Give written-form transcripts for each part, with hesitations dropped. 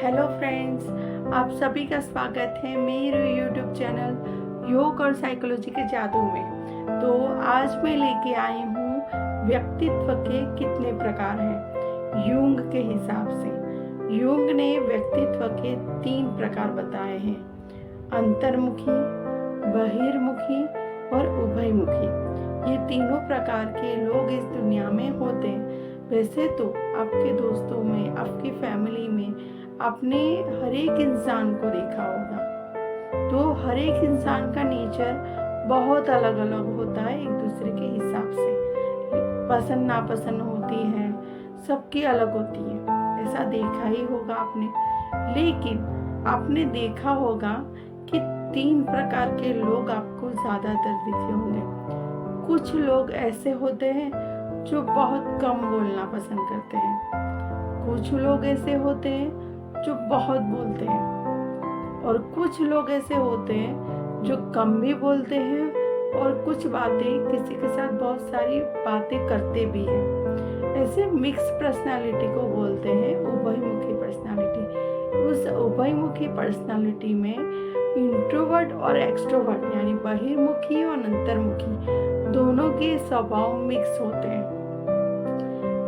Hello friends, आप सभी का स्वागत है मेरे यूट्यूब चैनल योग और साइकोलॉजी के जादू में। तो आज मैं लेके आई हूँ व्यक्तित्व के कितने प्रकार हैं यूंग के हिसाब से। यूंग ने व्यक्तित्व के 3 प्रकार बताए हैं: अंतर्मुखी, बहिर्मुखी और उभयमुखी। ये तीनों प्रकार के लोग इस दुनिया में होते हैं। वैसे तो आपके दोस्तों में, आपकी फैमिली में आपने हर एक इंसान को देखा होगा। तो हर एक इंसान का नेचर बहुत अलग अलग होता है, एक दूसरे के हिसाब से। पसंद नापसंद होती है, सबकी अलग होती है, ऐसा देखा ही होगा आपने। लेकिन आपने देखा होगा कि 3 प्रकार के लोग आपको ज़्यादातर दिखे होंगे। कुछ लोग ऐसे होते हैं जो बहुत कम बोलना पसंद करते हैं, कुछ लोग ऐसे होते हैं जो बहुत बोलते हैं, और कुछ लोग ऐसे होते हैं जो कम भी बोलते हैं और कुछ बातें किसी के साथ बहुत सारी बातें करते भी हैं। ऐसे मिक्स पर्सनालिटी को बोलते हैं उभयमुखी पर्सनालिटी। उस उभयमुखी पर्सनालिटी में इंट्रोवर्ट और एक्सट्रोवर्ट यानी बहिर्मुखी और अंतर्मुखी दोनों के स्वभाव मिक्स होते हैं।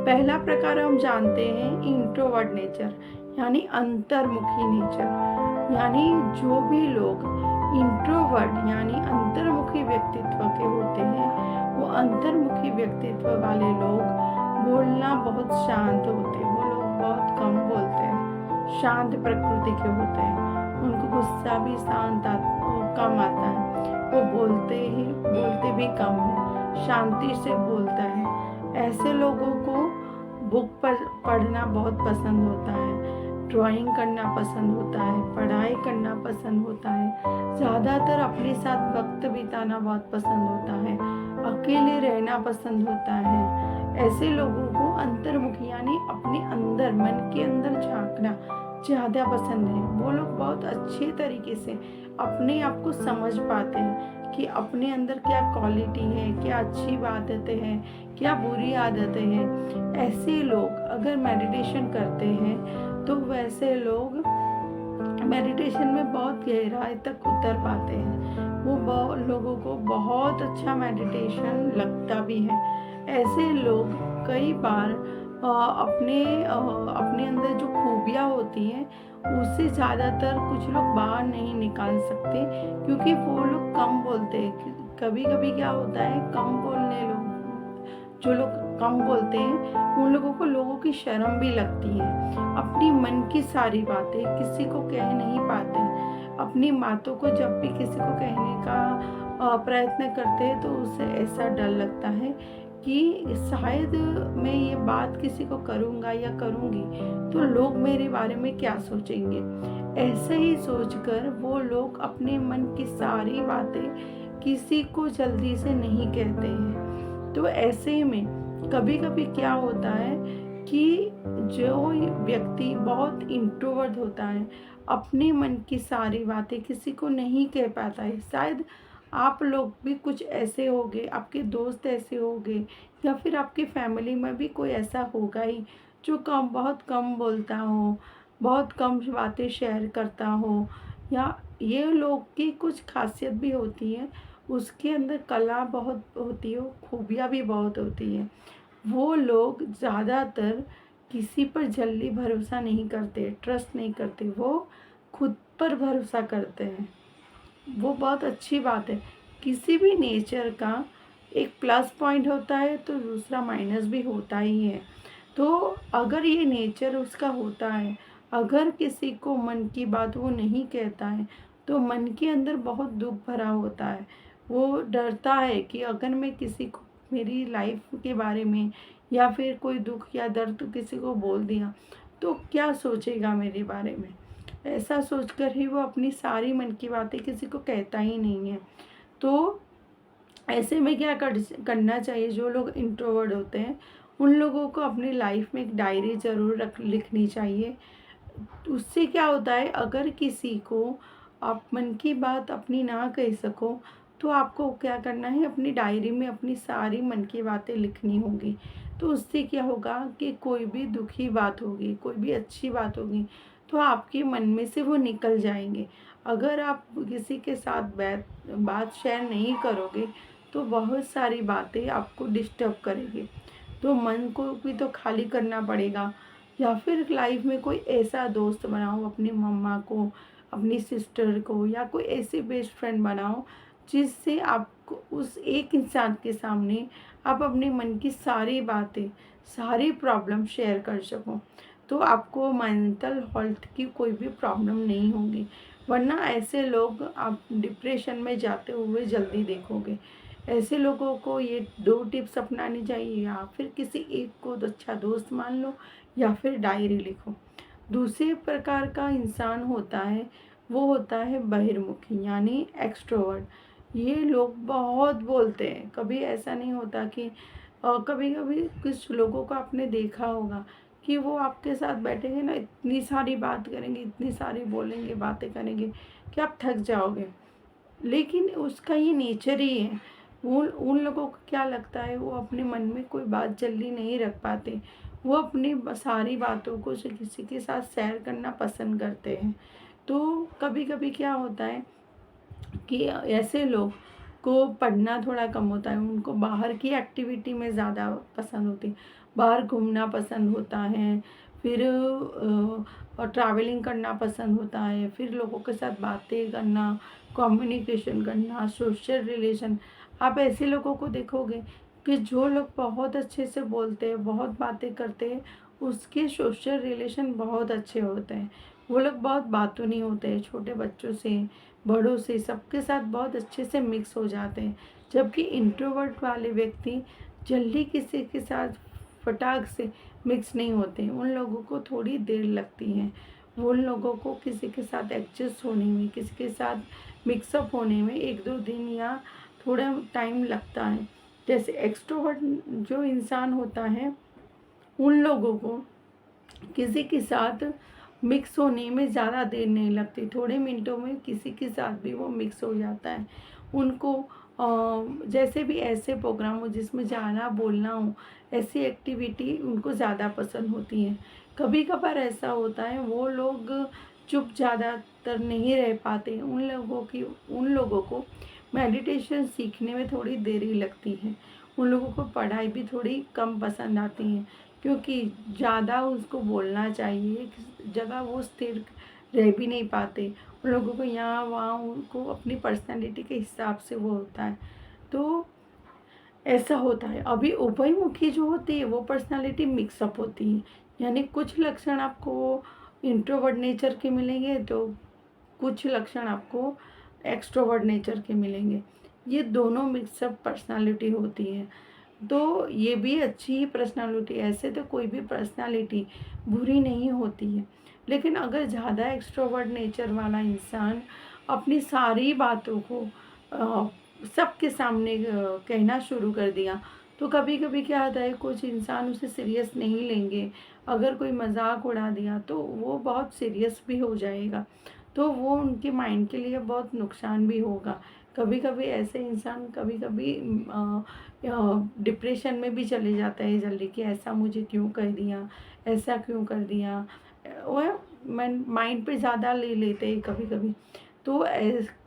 पहला प्रकार हम जानते हैं इंट्रोवर्ट नेचर यानी अंतर्मुखी नेचर। यानी जो भी लोग इंट्रोवर्ट यानी अंतर्मुखी व्यक्तित्व के होते हैं, वो अंतर्मुखी व्यक्तित्व वाले लोग बोलना बहुत शांत होते हैं। वो लोग बहुत कम बोलते हैं, शांत प्रकृति के होते हैं। उनको गुस्सा भी कम आता है। वो बोलते भी कम है, शांति से बोलता है। ऐसे लोगों को बुक पढ़ना बहुत पसंद होता है, ड्राइंग करना पसंद होता है, पढ़ाई करना पसंद होता है, ज़्यादातर अपने साथ वक्त बिताना बहुत पसंद होता है, अकेले रहना पसंद होता है। ऐसे लोगों को अंतर्मुखी यानी अपने अंदर, मन के अंदर झांकना ज़्यादा पसंद है। वो लोग बहुत अच्छे तरीके से अपने आप को समझ पाते हैं कि अपने अंदर क्या क्वालिटी है, क्या अच्छी आदतें हैं, क्या बुरी आदतें हैं। ऐसे लोग अगर मेडिटेशन करते हैं तो वैसे लोग मेडिटेशन में बहुत गहराई तक उतर पाते हैं। वो लोगों को बहुत अच्छा मेडिटेशन लगता भी है। ऐसे लोग कई बार अपने अंदर जो खूबियाँ होती हैं उससे ज़्यादातर कुछ लोग बाहर नहीं निकाल सकते, क्योंकि वो लोग कम बोलते हैं। कभी कभी क्या होता है, जो लोग कम बोलते हैं उन लोगों को लोगों की शर्म भी लगती है। अपनी मन की सारी बातें किसी को कह नहीं पाते। अपनी बातों को जब भी किसी को कहने का प्रयत्न करते हैं तो उसे ऐसा डर लगता है कि शायद मैं ये बात किसी को करूँगा या करूँगी तो लोग मेरे बारे में क्या सोचेंगे। ऐसे ही सोचकर वो लोग अपने मन की सारी बातें किसी को जल्दी से नहीं कहते हैं। तो ऐसे में कभी कभी क्या होता है कि जो व्यक्ति बहुत इंट्रोवर्ट होता है, अपने मन की सारी बातें किसी को नहीं कह पाता है। शायद आप लोग भी कुछ ऐसे होंगे, आपके दोस्त ऐसे होंगे, या फिर आपकी फैमिली में भी कोई ऐसा होगा ही जो बहुत कम बोलता हो, बहुत कम बातें शेयर करता हो। या ये लोग की कुछ खासियत भी होती है, उसके अंदर कला बहुत होती है, खूबियाँ भी बहुत होती है। वो लोग ज़्यादातर किसी पर जल्दी भरोसा नहीं करते, ट्रस्ट नहीं करते, वो खुद पर भरोसा करते हैं। वो बहुत अच्छी बात है। किसी भी नेचर का एक प्लस पॉइंट होता है तो दूसरा माइनस भी होता ही है। तो अगर ये नेचर उसका होता है, अगर किसी को मन की बात वो नहीं कहता है तो मन के अंदर बहुत दुख भरा होता है। वो डरता है कि अगर मैं किसी को मेरी लाइफ के बारे में या फिर कोई दुख या दर्द किसी को बोल दिया तो क्या सोचेगा मेरे बारे में। ऐसा सोचकर ही वो अपनी सारी मन की बातें किसी को कहता ही नहीं है। तो ऐसे में क्या करना चाहिए, जो लोग इंट्रोवर्ट होते हैं उन लोगों को अपनी लाइफ में एक डायरी ज़रूर लिखनी चाहिए। उससे क्या होता है, अगर किसी को आप मन की बात अपनी ना कह सको तो आपको क्या करना है, अपनी डायरी में अपनी सारी मन की बातें लिखनी होगी। तो उससे क्या होगा कि कोई भी दुखी बात होगी, कोई भी अच्छी बात होगी तो आपके मन में से वो निकल जाएंगे। अगर आप किसी के साथ बात शेयर नहीं करोगे तो बहुत सारी बातें आपको डिस्टर्ब करेंगी। तो मन को भी तो खाली करना पड़ेगा, या फिर लाइफ में कोई ऐसा दोस्त बनाओ, अपनी मम्मा को, अपनी सिस्टर को, या कोई ऐसी बेस्ट फ्रेंड बनाओ जिससे आपको उस एक इंसान के सामने आप अपने मन की सारी बातें, सारी प्रॉब्लम शेयर कर सको। तो आपको मेंटल हेल्थ की कोई भी प्रॉब्लम नहीं होगी। वरना ऐसे लोग आप डिप्रेशन में जाते हुए जल्दी देखोगे। ऐसे लोगों को ये 2 टिप्स अपनानी चाहिए, या फिर किसी एक को तो अच्छा दोस्त मान लो, या फिर डायरी लिखो। दूसरे प्रकार का इंसान होता है, वो होता है बहिर्मुखी यानी एक्सट्रोवर्ट। ये लोग बहुत बोलते हैं। कभी ऐसा नहीं होता कि कभी कभी कुछ लोगों को आपने देखा होगा कि वो आपके साथ बैठेंगे ना, इतनी सारी बात करेंगे, इतनी सारी बोलेंगे, बातें करेंगे कि आप थक जाओगे। लेकिन उसका ये नेचर ही है। वो उन लोगों को क्या लगता है, वो अपने मन में कोई बात जल्दी नहीं रख पाते। वो अपनी सारी बातों को किसी के साथ शेयर करना पसंद करते हैं। तो कभी कभी क्या होता है कि ऐसे लोग को पढ़ना थोड़ा कम होता है, उनको बाहर की एक्टिविटी में ज़्यादा पसंद होती है। बाहर घूमना पसंद होता है, फिर और ट्रैवलिंग करना पसंद होता है, फिर लोगों के साथ बातें करना, कम्युनिकेशन करना, सोशल रिलेशन। आप ऐसे लोगों को देखोगे कि जो लोग बहुत अच्छे से बोलते हैं, बहुत बातें करते हैं, उसके सोशल रिलेशन बहुत अच्छे होते हैं। वो लोग बहुत बातूनी होते हैं, छोटे बच्चों से, बड़ों से, सबके साथ बहुत अच्छे से मिक्स हो जाते हैं। जबकि इंट्रोवर्ट वाले व्यक्ति जल्दी किसी के साथ फटाक से मिक्स नहीं होते। उन लोगों को थोड़ी देर लगती है। उन लोगों को किसी के साथ एडजस्ट होने में, किसी के साथ मिक्सअप होने में 1-2 दिन या थोड़ा टाइम लगता है। जैसे एक्सट्रोवर्ट जो इंसान होता है, उन लोगों को किसी के साथ मिक्स होने में ज़्यादा देर नहीं लगती। थोड़े मिनटों में किसी के साथ भी वो मिक्स हो जाता है। उनको जैसे भी ऐसे प्रोग्राम हो जिसमें जाना बोलना हो, ऐसी एक्टिविटी उनको ज़्यादा पसंद होती है। कभी कभार ऐसा होता है वो लोग चुप ज़्यादातर नहीं रह पाते। उन लोगों को मेडिटेशन सीखने में थोड़ी देरी लगती है। उन लोगों को पढ़ाई भी थोड़ी कम पसंद आती है, क्योंकि ज़्यादा उसको बोलना चाहिए, एक जगह वो स्थिर रह भी नहीं पाते। उन लोगों को यहाँ वहाँ उनको अपनी पर्सनैलिटी के हिसाब से वो होता है। तो ऐसा होता है। अभी उभयमुखी जो होती है वो पर्सनालिटी मिक्सअप होती है। यानी कुछ लक्षण आपको इंट्रोवर्ट नेचर के मिलेंगे, तो कुछ लक्षण आपको एक्सट्रोवर्ट नेचर के मिलेंगे। ये दोनों मिक्सअप पर्सनालिटी होती है। तो ये भी अच्छी ही पर्सनालिटी। ऐसे तो कोई भी पर्सनालिटी बुरी नहीं होती है। लेकिन अगर ज़्यादा एक्सट्रोवर्ट नेचर वाला इंसान अपनी सारी बातों को सबके सामने कहना शुरू कर दिया, तो कभी कभी क्या होता है, कुछ इंसान उसे सीरियस नहीं लेंगे। अगर कोई मजाक उड़ा दिया तो वो बहुत सीरियस भी हो जाएगा। तो वो उनके माइंड के लिए बहुत नुकसान भी होगा। कभी कभी ऐसे इंसान कभी कभी डिप्रेशन में भी चले जाता है जल्दी, कि ऐसा मुझे क्यों कर दिया, ऐसा क्यों कर दिया। वह माइंड पे ज़्यादा ले लेते हैं कभी कभी। तो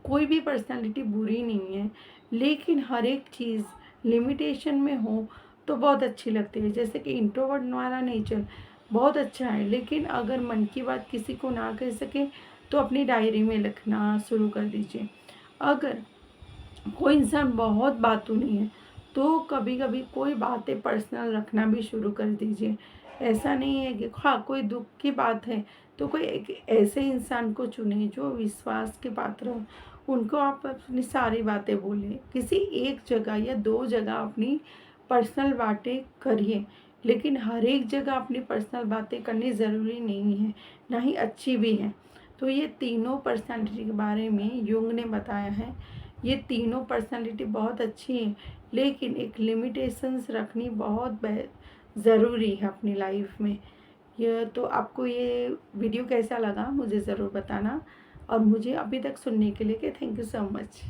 कोई भी पर्सनालिटी बुरी नहीं है, लेकिन हर एक चीज़ लिमिटेशन में हो तो बहुत अच्छी लगती है। जैसे कि इंट्रोवर्ट वाला नेचर बहुत अच्छा है, लेकिन अगर मन की बात किसी को ना कह सके तो अपनी डायरी में लिखना शुरू कर दीजिए। अगर कोई इंसान बहुत बातूनी है तो कभी कभी कोई बातें पर्सनल रखना भी शुरू कर दीजिए। ऐसा नहीं है कि हाँ कोई दुख की बात है तो कोई एक ऐसे इंसान को चुने जो विश्वास के पात्र हो। उनको आप अपनी सारी बातें बोलिए। किसी एक जगह या 2 जगह अपनी पर्सनल बातें करिए, लेकिन हर एक जगह अपनी पर्सनल बातें करनी ज़रूरी नहीं है, ना ही अच्छी भी है। तो ये तीनों पर्सनालिटी के बारे में युंग ने बताया है। ये तीनों पर्सनालिटी बहुत अच्छी हैं, लेकिन एक लिमिटेशंस रखनी बहुत ज़रूरी है अपनी लाइफ में। ये तो आपको ये वीडियो कैसा लगा मुझे ज़रूर बताना, और मुझे अभी तक सुनने के लिए थैंक यू सो मच।